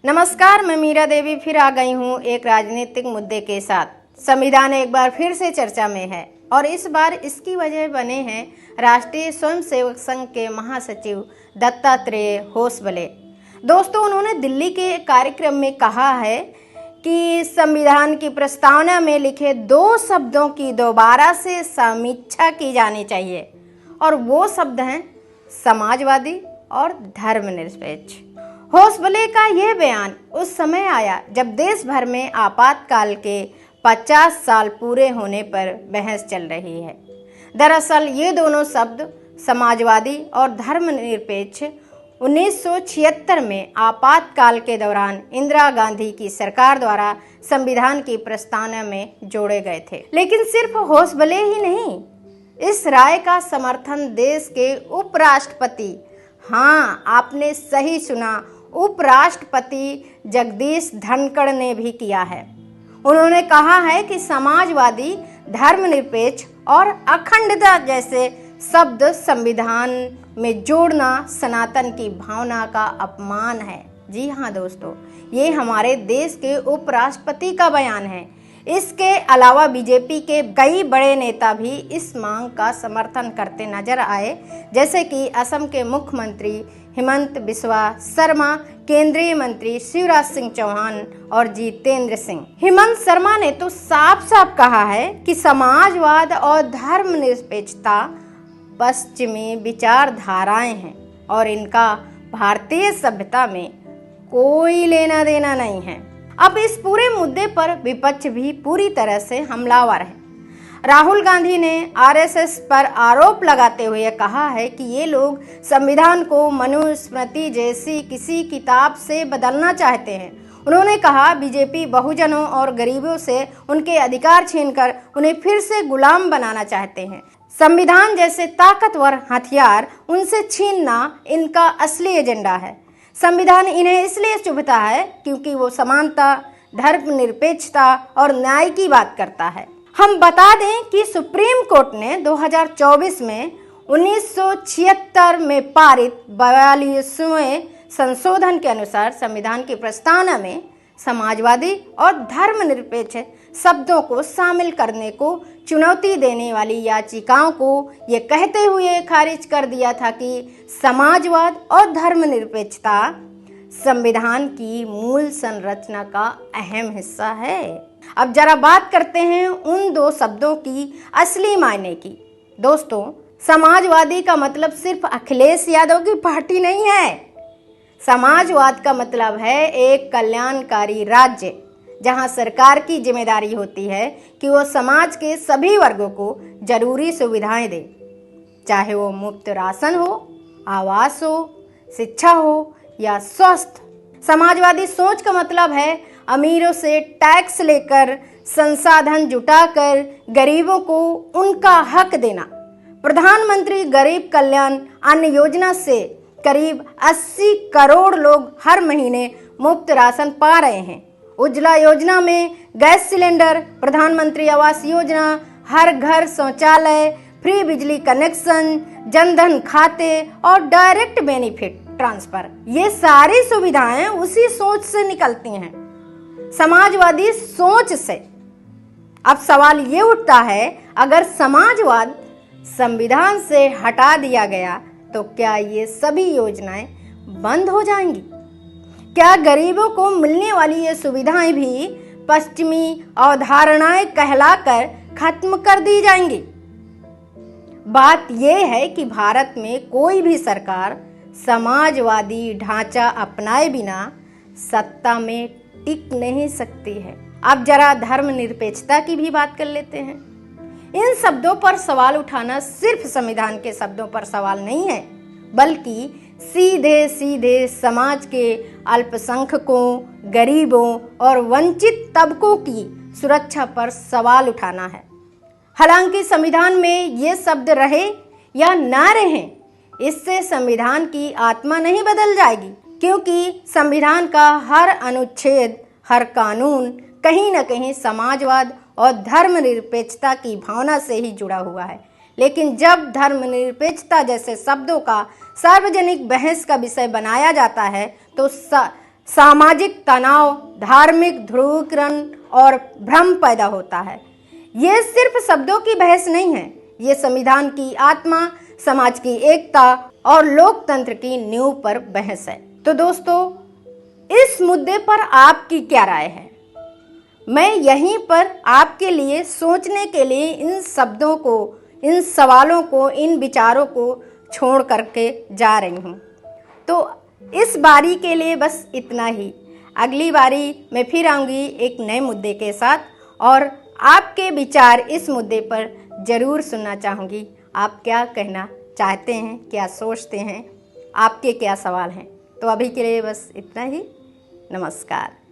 नमस्कार, मैं मीरा देवी फिर आ गई हूँ एक राजनीतिक मुद्दे के साथ। संविधान एक बार फिर से चर्चा में है और इस बार इसकी वजह बने हैं राष्ट्रीय स्वयंसेवक संघ के महासचिव दत्तात्रेय होसबले। दोस्तों, उन्होंने दिल्ली के एक कार्यक्रम में कहा है कि संविधान की प्रस्तावना में लिखे 2 शब्दों की दोबारा से समीक्षा की जानी चाहिए और वो शब्द हैं समाजवादी और धर्मनिरपेक्ष। होसबले का यह बयान उस समय आया जब देश भर में आपातकाल के 50 साल पूरे होने पर बहस चल रही है। दरअसल ये दोनों शब्द समाजवादी और धर्मनिरपेक्ष 1976 में आपातकाल के दौरान इंदिरा गांधी की सरकार द्वारा संविधान की प्रस्तावना में जोड़े गए थे। लेकिन सिर्फ होसबले ही नहीं, इस राय का समर्थन देश के उपराष्ट्रपति, हाँ आपने सही सुना, उपराष्ट्रपति जगदीश धनखड़ ने भी किया है। उन्होंने कहा है कि समाजवादी, धर्मनिरपेक्ष और अखंडता जैसे शब्द संविधान में जोड़ना सनातन की भावना का अपमान है। जी हाँ दोस्तों, ये हमारे देश के उपराष्ट्रपति का बयान है। इसके अलावा बीजेपी के कई बड़े नेता भी इस मांग का समर्थन करते नजर आए, जैसे कि असम के मुख्यमंत्री हिमंत बिस्वा शर्मा, केंद्रीय मंत्री शिवराज सिंह चौहान और जितेंद्र सिंह। हिमंत शर्मा ने तो साफ साफ कहा है कि समाजवाद और धर्मनिरपेक्षता पश्चिमी विचारधाराएं हैं और इनका भारतीय सभ्यता में कोई लेना देना नहीं है। अब इस पूरे मुद्दे पर विपक्ष भी पूरी तरह से हमलावर है। राहुल गांधी ने आरएसएस पर आरोप लगाते हुए कहा है कि ये लोग संविधान को मनुस्मृति जैसी किसी किताब से बदलना चाहते हैं। उन्होंने कहा, बीजेपी बहुजनों और गरीबों से उनके अधिकार छीनकर उन्हें फिर से गुलाम बनाना चाहते हैं। संविधान जैसे ताकतवर हथियार उनसे छीनना इनका असली एजेंडा है। संविधान इन्हें इसलिए चुभता है क्योंकि वो समानता, धर्मनिरपेक्षता और न्याय की बात करता है। हम बता दें कि सुप्रीम कोर्ट ने 2024 में 1976 में पारित 42वें संशोधन के अनुसार संविधान की प्रस्तावना में समाजवादी और धर्मनिरपेक्ष शब्दों को शामिल करने को चुनौती देने वाली याचिकाओं को ये कहते हुए खारिज कर दिया था कि समाजवाद और धर्मनिरपेक्षता संविधान की मूल संरचना का अहम हिस्सा है। अब जरा बात करते हैं उन 2 शब्दों की असली मायने की। दोस्तों, समाजवादी का मतलब सिर्फ अखिलेश यादव की पार्टी नहीं है। समाजवाद का मतलब है एक कल्याणकारी राज्य जहां सरकार की जिम्मेदारी होती है कि वो समाज के सभी वर्गों को जरूरी सुविधाएं दे, चाहे वो मुफ्त राशन हो, आवास हो, शिक्षा हो या स्वास्थ्य। समाजवादी सोच का मतलब है अमीरों से टैक्स लेकर, संसाधन जुटाकर गरीबों को उनका हक देना। प्रधानमंत्री गरीब कल्याण अन्न योजना से करीब 80 करोड़ लोग हर महीने मुफ्त राशन पा रहे हैं। उज्ज्वला योजना में गैस सिलेंडर, प्रधानमंत्री आवास योजना, हर घर शौचालय, फ्री बिजली कनेक्शन, जनधन खाते और डायरेक्ट बेनिफिट ट्रांसफर, ये सारी सुविधाएं उसी सोच से निकलती हैं, समाजवादी सोच से। अब सवाल ये उठता है, अगर समाजवाद संविधान से हटा दिया गया तो क्या ये सभी योजनाएं बंद हो जाएंगी? क्या गरीबों को मिलने वाली ये सुविधाएं भी पश्चिमी अवधारणाएं कहलाकर खत्म कर दी जाएंगी? बात यह है कि भारत में कोई भी सरकार समाजवादी ढांचा अपनाए बिना सत्ता में टिक नहीं सकती है। अब जरा धर्मनिरपेक्षता की भी बात कर लेते हैं। इन शब्दों पर सवाल उठाना सिर्फ संविधान के शब्दों पर सवाल नहीं है, बल्कि सीधे सीधे समाज के अल्पसंख्यकों, गरीबों और वंचित तबकों की सुरक्षा पर सवाल उठाना है। हालांकि संविधान में ये शब्द रहे या ना रहे, इससे संविधान की आत्मा नहीं बदल जाएगी, क्योंकि संविधान का हर अनुच्छेद, हर कानून कहीं न कहीं समाजवाद और धर्मनिरपेक्षता की भावना से ही जुड़ा हुआ है। लेकिन जब धर्मनिरपेक्षता जैसे शब्दों का सार्वजनिक बहस का विषय बनाया जाता है तो सामाजिक तनाव, धार्मिक ध्रुवीकरण और भ्रम पैदा होता है। ये सिर्फ शब्दों की बहस नहीं है, ये संविधान की आत्मा, समाज की एकता और लोकतंत्र की नींव पर बहस है। तो दोस्तों, इस मुद्दे पर आपकी क्या राय है? मैं यहीं पर आपके लिए सोचने के लिए इन शब्दों को, इन सवालों को, इन विचारों को छोड़ करके जा रही हूँ। तो इस बारी के लिए बस इतना ही। अगली बारी मैं फिर आऊँगी एक नए मुद्दे के साथ और आपके विचार इस मुद्दे पर ज़रूर सुनना चाहूँगी। आप क्या कहना चाहते हैं, क्या सोचते हैं, आपके क्या सवाल हैं? तो अभी के लिए बस इतना ही। नमस्कार।